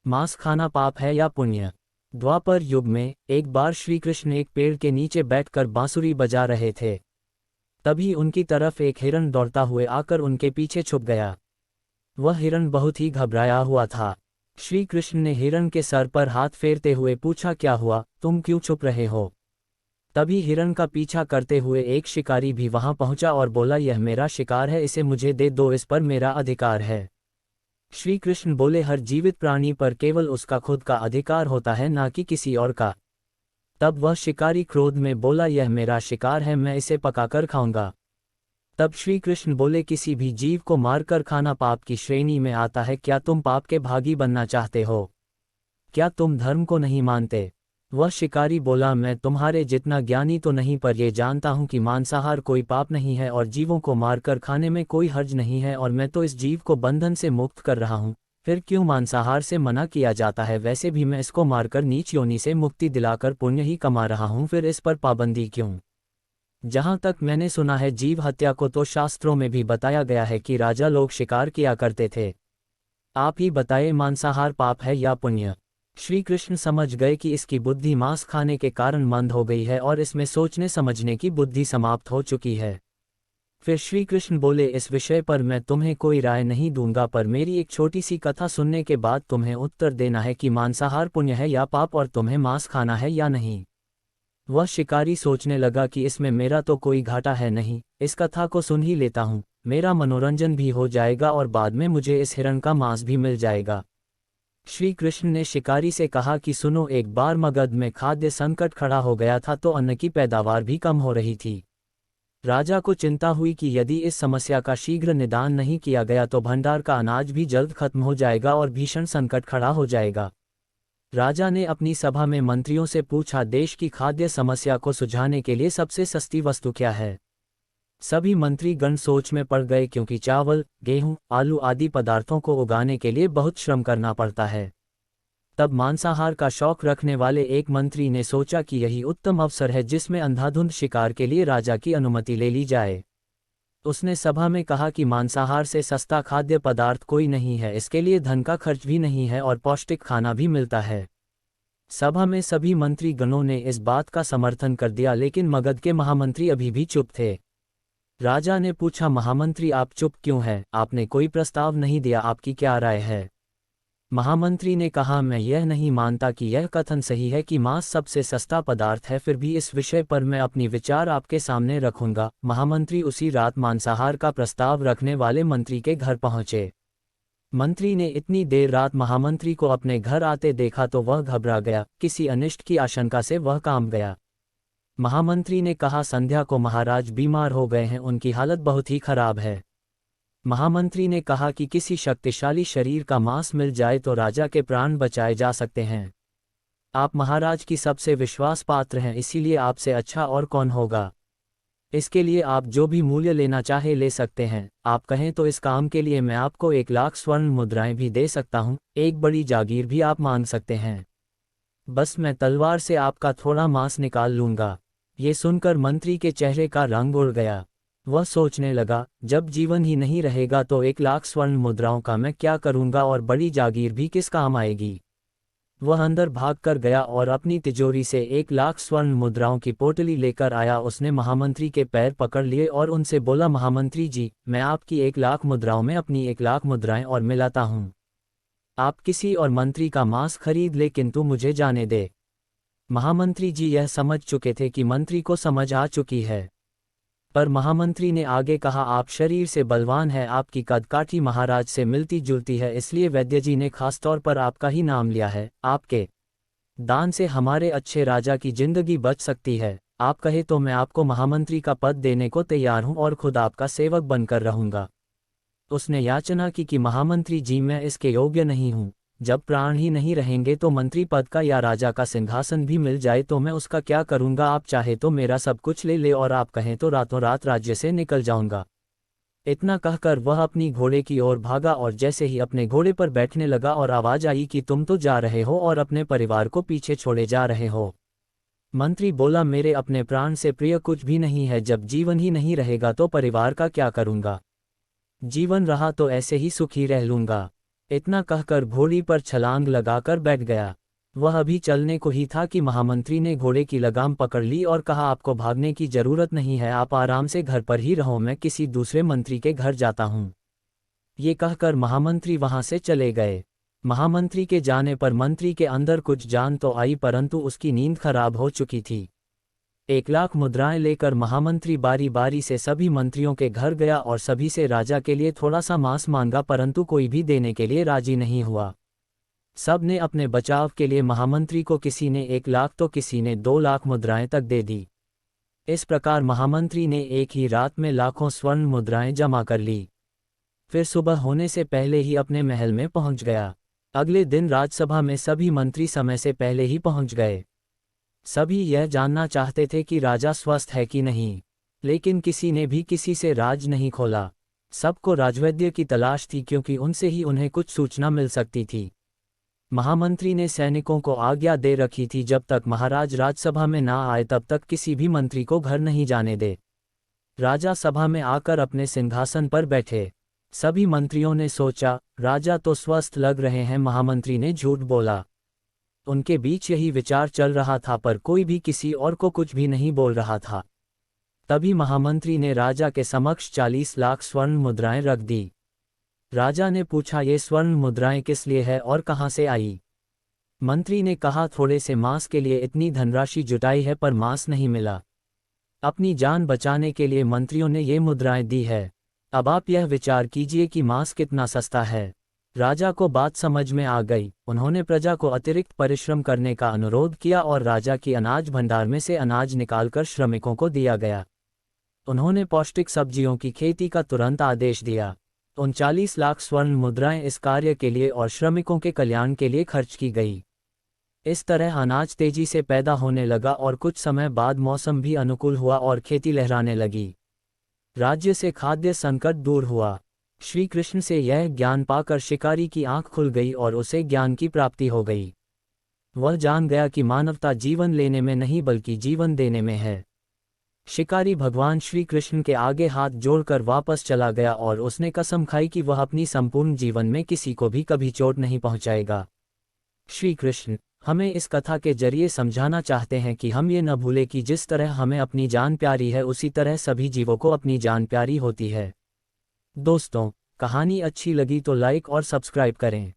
मांस खाना पाप है या पुण्य। द्वापर युग में एक बार श्री कृष्ण एक पेड़ के नीचे बैठकर बांसुरी बजा रहे थे। तभी उनकी तरफ एक हिरण दौड़ता हुए आकर उनके पीछे छुप गया। वह हिरण बहुत ही घबराया हुआ था। श्री कृष्ण ने हिरण के सर पर हाथ फेरते हुए पूछा, क्या हुआ, तुम क्यों छुप रहे हो? तभी हिरण का पीछा करते हुए एक शिकारी भी वहां पहुंचा और बोला, यह मेरा शिकार है, इसे मुझे दे दो, इस पर मेरा अधिकार है। श्री कृष्ण बोले, हर जीवित प्राणी पर केवल उसका खुद का अधिकार होता है, ना कि किसी और का। तब वह शिकारी क्रोध में बोला, यह मेरा शिकार है, मैं इसे पकाकर खाऊंगा। तब श्री कृष्ण बोले, किसी भी जीव को मारकर खाना पाप की श्रेणी में आता है। क्या तुम पाप के भागी बनना चाहते हो? क्या तुम धर्म को नहीं मानते? वह शिकारी बोला, मैं तुम्हारे जितना ज्ञानी तो नहीं, पर यह जानता हूं कि मांसाहार कोई पाप नहीं है और जीवों को मारकर खाने में कोई हर्ज नहीं है, और मैं तो इस जीव को बंधन से मुक्त कर रहा हूं। फिर क्यों मांसाहार से मना किया जाता है? वैसे भी मैं इसको मारकर नीच योनि से मुक्ति दिलाकर पुण्य ही कमा रहा हूं, फिर इस पर पाबंदी क्यों? जहां तक मैंने सुना है, जीव हत्या को तो शास्त्रों में भी बताया गया है कि राजा लोग शिकार किया करते थे। आप ही बताए, मांसाहार पाप है या पुण्य? श्री कृष्ण समझ गए कि इसकी बुद्धि मांस खाने के कारण मंद हो गई है और इसमें सोचने समझने की बुद्धि समाप्त हो चुकी है। फिर श्री कृष्ण बोले, इस विषय पर मैं तुम्हें कोई राय नहीं दूंगा, पर मेरी एक छोटी सी कथा सुनने के बाद तुम्हें उत्तर देना है कि मांसाहार पुण्य है या पाप, और तुम्हें मांस खाना है या नहीं। वह शिकारी सोचने लगा कि इसमें मेरा तो कोई घाटा है नहीं, इस कथा को सुन ही लेता हूँ, मेरा मनोरंजन भी हो जाएगा और बाद में मुझे इस हिरण का मांस भी मिल जाएगा। श्री कृष्ण ने शिकारी से कहा कि सुनो, एक बार मगध में खाद्य संकट खड़ा हो गया था, तो अन्न की पैदावार भी कम हो रही थी। राजा को चिंता हुई कि यदि इस समस्या का शीघ्र निदान नहीं किया गया तो भंडार का अनाज भी जल्द खत्म हो जाएगा और भीषण संकट खड़ा हो जाएगा। राजा ने अपनी सभा में मंत्रियों से पूछा, देश की खाद्य समस्या को सुलझाने के लिए सबसे सस्ती वस्तु क्या है? सभी मंत्री गण सोच में पड़ गए, क्योंकि चावल, गेहूं, आलू आदि पदार्थों को उगाने के लिए बहुत श्रम करना पड़ता है। तब मांसाहार का शौक रखने वाले एक मंत्री ने सोचा कि यही उत्तम अवसर है जिसमें अंधाधुंध शिकार के लिए राजा की अनुमति ले ली जाए। उसने सभा में कहा कि मांसाहार से सस्ता खाद्य पदार्थ कोई नहीं है, इसके लिए धन का खर्च भी नहीं है और पौष्टिक खाना भी मिलता है। सभा में सभी मंत्री गणों ने इस बात का समर्थन कर दिया, लेकिन मगध के महामंत्री अभी भी चुप थे। राजा ने पूछा, महामंत्री आप चुप क्यों हैं? आपने कोई प्रस्ताव नहीं दिया, आपकी क्या राय है? महामंत्री ने कहा, मैं यह नहीं मानता कि यह कथन सही है कि मांस सबसे सस्ता पदार्थ है, फिर भी इस विषय पर मैं अपनी विचार आपके सामने रखूंगा। महामंत्री उसी रात मांसाहार का प्रस्ताव रखने वाले मंत्री के घर पहुंचे। मंत्री ने इतनी देर रात महामंत्री को अपने घर आते देखा तो वह घबरा गया, किसी अनिष्ट की आशंका से वह कांप गया। महामंत्री ने कहा, संध्या को महाराज बीमार हो गए हैं, उनकी हालत बहुत ही खराब है। महामंत्री ने कहा कि किसी शक्तिशाली शरीर का मांस मिल जाए तो राजा के प्राण बचाए जा सकते हैं। आप महाराज की सबसे विश्वास पात्र हैं, इसीलिए आपसे अच्छा और कौन होगा। इसके लिए आप जो भी मूल्य लेना चाहे ले सकते हैं। आप कहें तो इस काम के लिए मैं आपको 1,00,000 स्वर्ण मुद्राएं भी दे सकता हूँ, एक बड़ी जागीर भी आप मांग सकते हैं। बस मैं तलवार से आपका थोड़ा मांस निकाल लूंगा। ये सुनकर मंत्री के चेहरे का रंग उड़ गया। वह सोचने लगा, जब जीवन ही नहीं रहेगा तो 1,00,000 स्वर्ण मुद्राओं का मैं क्या करूंगा, और बड़ी जागीर भी किस काम आएगी। वह अंदर भागकर गया और अपनी तिजोरी से 1,00,000 स्वर्ण मुद्राओं की पोटली लेकर आया। उसने महामंत्री के पैर पकड़ लिए और उनसे बोला, महामंत्री जी, मैं आपकी 1,00,000 मुद्राओं में अपनी 1,00,000 मुद्राएं और मिलाता हूँ। आप किसी और मंत्री का मांस खरीद ले, किंतु मुझे जाने दे। महामंत्री जी यह समझ चुके थे कि मंत्री को समझ आ चुकी है, पर महामंत्री ने आगे कहा, आप शरीर से बलवान है, आपकी कदकाठी महाराज से मिलती जुलती है, इसलिए वैद्य जी ने खासतौर पर आपका ही नाम लिया है। आपके दान से हमारे अच्छे राजा की जिंदगी बच सकती है। आप कहे तो मैं आपको महामंत्री का पद देने को तैयार हूं और खुद आपका सेवक बनकर रहूंगा। उसने याचना की कि महामंत्री जी, मैं इसके योग्य नहीं हूं। जब प्राण ही नहीं रहेंगे तो मंत्री पद का या राजा का सिंहासन भी मिल जाए तो मैं उसका क्या करूंगा। आप चाहे तो मेरा सब कुछ ले ले, और आप कहें तो रातों रात राज्य से निकल जाऊंगा। इतना कहकर वह अपनी घोड़े की ओर भागा, और जैसे ही अपने घोड़े पर बैठने लगा और आवाज आई कि तुम तो जा रहे हो और अपने परिवार को पीछे छोड़े जा रहे हो। मंत्री बोला, मेरे अपने प्राण से प्रिय कुछ भी नहीं है। जब जीवन ही नहीं रहेगा तो परिवार का क्या करूंगा। जीवन रहा तो ऐसे ही सुखी रह लूंगा। इतना कहकर घोड़ी पर छलांग लगाकर बैठ गया। वह अभी चलने को ही था कि महामंत्री ने घोड़े की लगाम पकड़ ली और कहा, आपको भागने की जरूरत नहीं है, आप आराम से घर पर ही रहो, मैं किसी दूसरे मंत्री के घर जाता हूँ। ये कहकर महामंत्री वहां से चले गए। महामंत्री के जाने पर मंत्री के अंदर कुछ जान तो आई, परंतु उसकी नींद खराब हो चुकी थी। 1,00,000 मुद्राएं लेकर महामंत्री बारी बारी से सभी मंत्रियों के घर गया और सभी से राजा के लिए थोड़ा सा मांस मांगा, परंतु कोई भी देने के लिए राजी नहीं हुआ। सब ने अपने बचाव के लिए महामंत्री को किसी ने 1,00,000 तो किसी ने 2,00,000 मुद्राएं तक दे दी। इस प्रकार महामंत्री ने एक ही रात में लाखों स्वर्ण मुद्राएं जमा कर ली। फिर सुबह होने से पहले ही अपने महल में पहुंच गया। अगले दिन राजसभा में सभी मंत्री समय से पहले ही पहुंच गए। सभी यह जानना चाहते थे कि राजा स्वस्थ है कि नहीं, लेकिन किसी ने भी किसी से राज नहीं खोला। सबको राजवैद्य की तलाश थी, क्योंकि उनसे ही उन्हें कुछ सूचना मिल सकती थी। महामंत्री ने सैनिकों को आज्ञा दे रखी थी, जब तक महाराज राजसभा में ना आए तब तक किसी भी मंत्री को घर नहीं जाने दे। राजा सभा में आकर अपने सिंहासन पर बैठे। सभी मंत्रियों ने सोचा, राजा तो स्वस्थ लग रहे हैं, महामंत्री ने झूठ बोला। उनके बीच यही विचार चल रहा था, पर कोई भी किसी और को कुछ भी नहीं बोल रहा था। तभी महामंत्री ने राजा के समक्ष 40,00,000 स्वर्ण मुद्राएं रख दी। राजा ने पूछा, ये स्वर्ण मुद्राएं किस लिए है और कहाँ से आई? मंत्री ने कहा, थोड़े से मांस के लिए इतनी धनराशि जुटाई है, पर मांस नहीं मिला। अपनी जान बचाने के लिए मंत्रियों ने ये मुद्राएं दी है। अब आप यह विचार कीजिए कि मांस कितना सस्ता है। राजा को बात समझ में आ गई। उन्होंने प्रजा को अतिरिक्त परिश्रम करने का अनुरोध किया और राजा की अनाज भंडार में से अनाज निकालकर श्रमिकों को दिया गया। उन्होंने पौष्टिक सब्जियों की खेती का तुरंत आदेश दिया। 39,00,000 स्वर्ण मुद्राएं इस कार्य के लिए और श्रमिकों के कल्याण के लिए खर्च की गई। इस तरह अनाज तेजी से पैदा होने लगा और कुछ समय बाद मौसम भी अनुकूल हुआ और खेती लहराने लगी। राज्य से खाद्य संकट दूर हुआ। श्री कृष्ण से यह ज्ञान पाकर शिकारी की आंख खुल गई और उसे ज्ञान की प्राप्ति हो गई। वह जान गया कि मानवता जीवन लेने में नहीं बल्कि जीवन देने में है। शिकारी भगवान श्री कृष्ण के आगे हाथ जोड़कर वापस चला गया और उसने कसम खाई कि वह अपनी संपूर्ण जीवन में किसी को भी कभी चोट नहीं पहुंचाएगा। श्री कृष्ण हमें इस कथा के जरिए समझाना चाहते हैं कि हम ये न भूलें कि जिस तरह हमें अपनी जान प्यारी है, उसी तरह सभी जीवों को अपनी जान प्यारी होती है। दोस्तों, कहानी अच्छी लगी तो लाइक और सब्सक्राइब करें।